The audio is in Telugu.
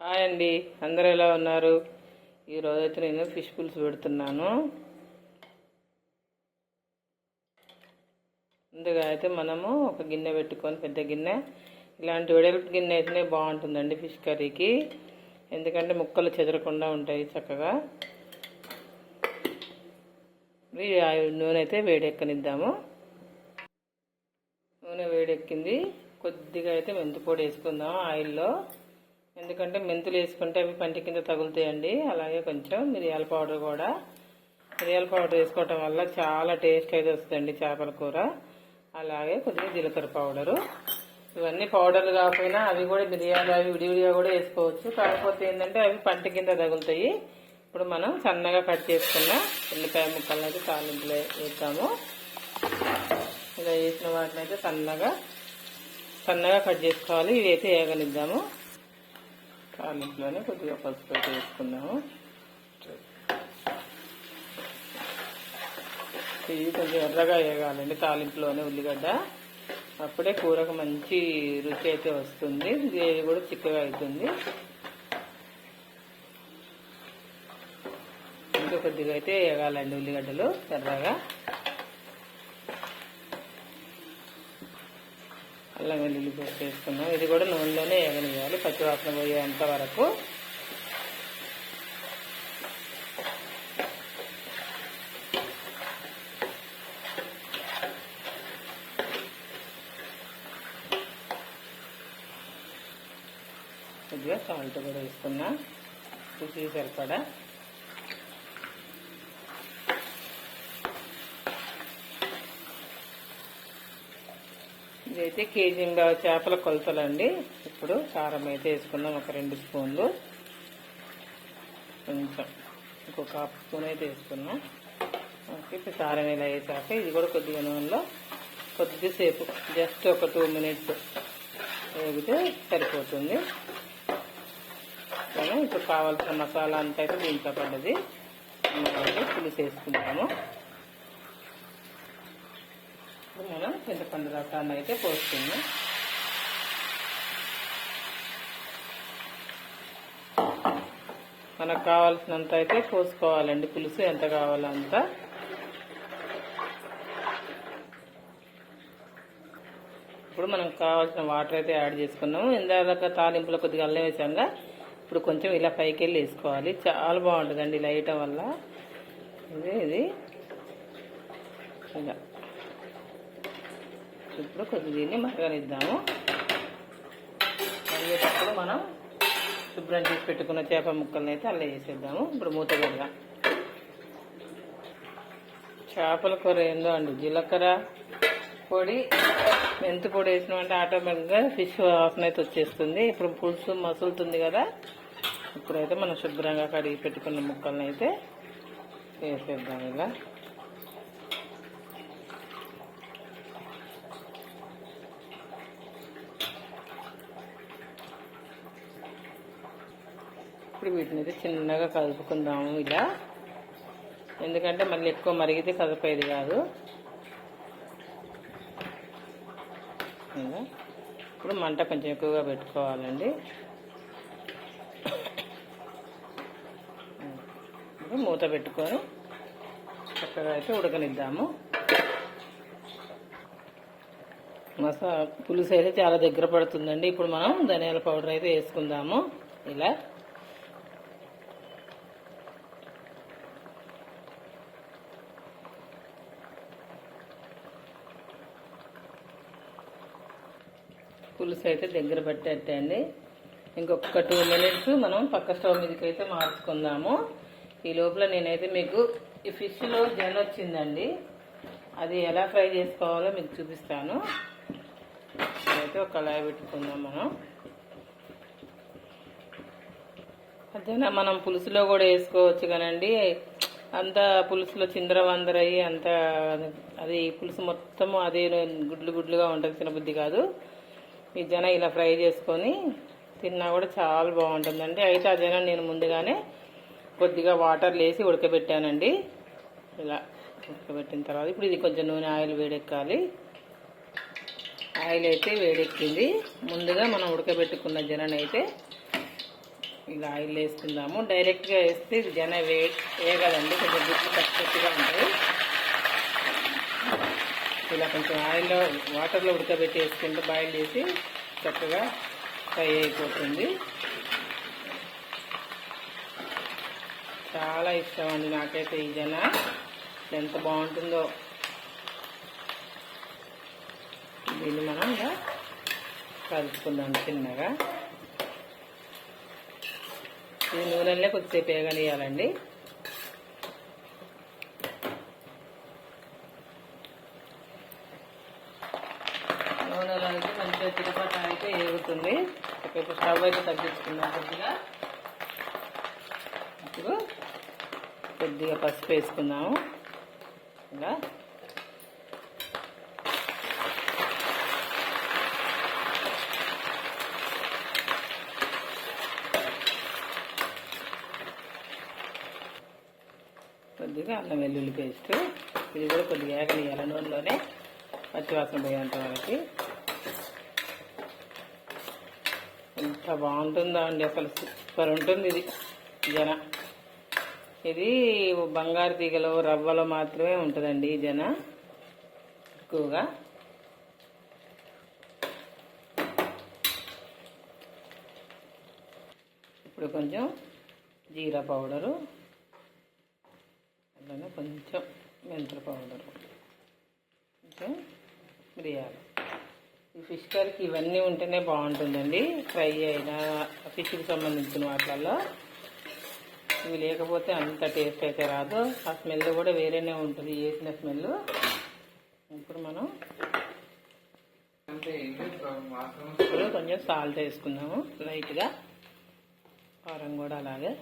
హాయ్ అండి, అందరూ ఎలా ఉన్నారు? ఈరోజైతే నేను ఫిష్ పులుసు పెడుతున్నాను. ముందుగా అయితే మనము ఒక గిన్నె పెట్టుకొని, పెద్ద గిన్నె, ఇలాంటి వెడల్పు గిన్నె అయితేనే బాగుంటుందండి ఫిష్ కర్రీకి. ఎందుకంటే ముక్కలు చెదరకుండా ఉంటాయి చక్కగా. నూనె అయితే వేడెక్కనిద్దాము. నూనె వేడెక్కింది. కొద్దిగా అయితే మెంతి పొడి వేసుకుందాం ఆయిల్లో. ఎందుకంటే మెంతులు వేసుకుంటే అవి పంటి కింద తగులుతాయండి. అలాగే కొంచెం మిరియాల పౌడర్ కూడా. మిరియాల పౌడర్ వేసుకోవటం వల్ల చాలా టేస్ట్ అయితే వస్తుందండి చేపల కూర. అలాగే కొద్దిగా జీలకర్ర పౌడరు. ఇవన్నీ పౌడర్లు కాకపోయినా అవి కూడా మిరియాలు అవి విడివిడిగా కూడా వేసుకోవచ్చు. కాకపోతే ఏంటంటే అవి పంటి కింద తగులుతాయి. ఇప్పుడు మనం సన్నగా కట్ చేసుకున్న ఉల్లిపాయ ముక్కలను అయితే తాలింపులో వేస్తాము. ఇలా వేసిన వాటిని అయితే సన్నగా కట్ చేసుకోవాలి. ఇవి అయితే వేగనిద్దాము. తాలింపులోనే కొద్దిగా పసుపు అయితే వేసుకున్నాము. ఇది కొంచెం ఎర్రగా వేగాలండి తాలింపులోనే ఉల్లిగడ్డ. అప్పుడే కూరకు మంచి రుచి అయితే వస్తుంది. గ్రేవీ కూడా చిక్కగా అవుతుంది. ఇంకా కొద్దిగా అయితే వేగాలండి ఉల్లిగడ్డలు ఎర్రగా. అల్లం వెల్లుల్లి పేస్ట్ వేసుకున్నాం. ఇది కూడా నూనెలోనే వేగనివ్వాలి పచ్చివాసన పోయేంత వరకు. కొద్దిగా సాల్ట్ కూడా వేసుకున్నా రుచికి సరిపడా. ఇదైతే కేజీ చేపల కొలతలండి. ఇప్పుడు కారం అయితే వేసుకుందాం ఒక 2 స్పూన్లు. కొంచెం ఇంకొక హాఫ్ స్పూన్ అయితే వేసుకున్నాం. ఓకే, ఇప్పుడు కారం ఇలా వేసాక ఇది కూడా కొద్దిగా నూనెలో కొద్దిసేపు జస్ట్ ఒక 2 మినిట్స్ వేగితే సరిపోతుంది. ఇప్పుడు కావాల్సిన మసాలా అంతా అయితే దీంట్లో పడ్డది. పులుసు వేసుకుంటాము. మనం చింతపండు రకాన్ని అయితే పోస్తున్నాం. మనకు కావాల్సినంత అయితే పోసుకోవాలండి. పులుసు ఎంత కావాలో అంత. ఇప్పుడు మనకు కావాల్సిన వాటర్ అయితే యాడ్ చేసుకున్నాము. ఇందాక తాలింపులో కొద్దిగా అల్లం వేసాంగా. ఇప్పుడు కొంచెం ఇలా పైకి వెళ్ళి వేసుకోవాలి. చాలా బాగుంటుందండి ఇలా వేయటం వల్ల. ఇది ఇలా ఇప్పుడు కొద్దిగా దీన్ని మరగనిద్దాము. మరిగేటప్పుడు మనం శుభ్రం చేసి పెట్టుకున్న చేప ముక్కలను అయితే అలా వేసేద్దాము. ఇప్పుడు మూత పెడదాం. చేపల కూర ఏందో అండి, జీలకర్ర పొడి మెంతి పొడి వేసినామంటే ఆటోమేటిక్గా ఫిష్ వాసన అయితే వచ్చేస్తుంది. ఇప్పుడు పులుసు మసులుతుంది కదా. ఇప్పుడైతే మనం శుభ్రంగా కడిగి పెట్టుకున్న ముక్కలను అయితే వేసేద్దాం. ఇలా ఇప్పుడు వీటిని అయితే చిన్నగా కలుపుకుందాము ఇలా. ఎందుకంటే మళ్ళీ ఎక్కువ మరిగితే కదిపోయేది కాదు. ఇప్పుడు మంట కొంచెం ఎక్కువగా పెట్టుకోవాలండి. ఇప్పుడు మూత పెట్టుకొని చక్కగా అయితే ఉడకనిద్దాము. పులుసు అయితే చాలా దగ్గర పడుతుందండి. ఇప్పుడు మనం ధనియాల పౌడర్ అయితే వేసుకుందాము. ఇలా పులుసు అయితే దగ్గర పెట్టేటండి. ఇంకొక 2 మినిట్స్ మనం పక్క స్టవ్ మీదకి అయితే మార్చుకుందాము. ఈ లోపల నేనైతే మీకు ఈ ఫిష్లో జెల్ వచ్చిందండి, అది ఎలా ఫ్రై చేసుకోవాలో మీకు చూపిస్తాను. అయితే ఒక కళాయి పెట్టుకుందాం. అదేనా మనం పులుసులో కూడా వేసుకోవచ్చు కానండి. అంత పులుసులో చిందరవందరయ్యి అంత అది పులుసు మొత్తము అదే గుడ్లుగా ఉంటుంది, తినబుద్ధి కాదు. ఈ జన ఇలా ఫ్రై చేసుకొని తిన్నా కూడా చాలా బాగుంటుందండి. అయితే ఆ జన నేను ముందుగానే కొద్దిగా వాటర్ వేసి ఉడకబెట్టానండి. ఇలా ఉడకబెట్టిన తర్వాత ఇప్పుడు ఇది కొంచెం నూనె ఆయిల్ వేడెక్కాలి. ఆయిల్ అయితే వేడెక్కింది. ముందుగా మనం ఉడకబెట్టుకున్న జనని అయితే ఇలా ఆయిల్ వేసుకుందాము. డైరెక్ట్గా వేస్తే ఇది వేగదండి, కొంచెం గుడ్లు పచ్చిగా ఉంటాయి. ఇలా కొంచెం ఆయిల్లో వాటర్లో ఉడకబెట్టి వేసుకుంటే బాయిల్ చేసి చక్కగా ఫ్రై అయిపోతుంది. చాలా ఇష్టం అండి నాకైతే ఈ జన, ఎంత బాగుంటుందో. దీన్ని మనం ఇలా కలుపుకుందాం చిన్నగా. ఇది నూనెలనే కొద్దిసేపు వేగనియాలండి. నూనెలో అయితే మంచిగా తిరుపతి అయితే వేగుతుంది. ఇప్పుడు స్టవ్ అయితే తగ్గించుకుందాం కొద్దిగా. ఇప్పుడు కొద్దిగా పసుపు వేసుకుందాము. ఇలా కొద్దిగా అల్లం వెల్లుల్లి పేస్ట్, ఇది కూడా కొద్దిగా వేగనియాలి నూనెలోనే, పచ్చివాసన పోయేంత వరకు. ఎంత బాగుంటుందో అండి, అసలు సూపర్ ఉంటుంది ఇది జన. ఇది బంగారు తీగలో రవ్వలో మాత్రమే ఉంటుందండి ఈ జన ఎక్కువగా. ఇప్పుడు కొంచెం జీరా పౌడరు, అలానే కొంచెం మెంతుల పౌడరు, కొంచెం మిరియాలు. ఈ ఫిష్ కర్రీకి ఇవన్నీ ఉంటేనే బాగుంటుందండి. ఫ్రై అయినా ఫిష్కి సంబంధించిన వాటిల్లో ఇవి లేకపోతే అంత టేస్ట్ అయితే రాదు. ఆ స్మెల్ కూడా వేరేనే ఉంటుంది, వేసిన స్మెల్. ఇప్పుడు మనం కొంచెం సాల్ట్ వేసుకుందాము లైట్గా, కారం కూడా అలాగే.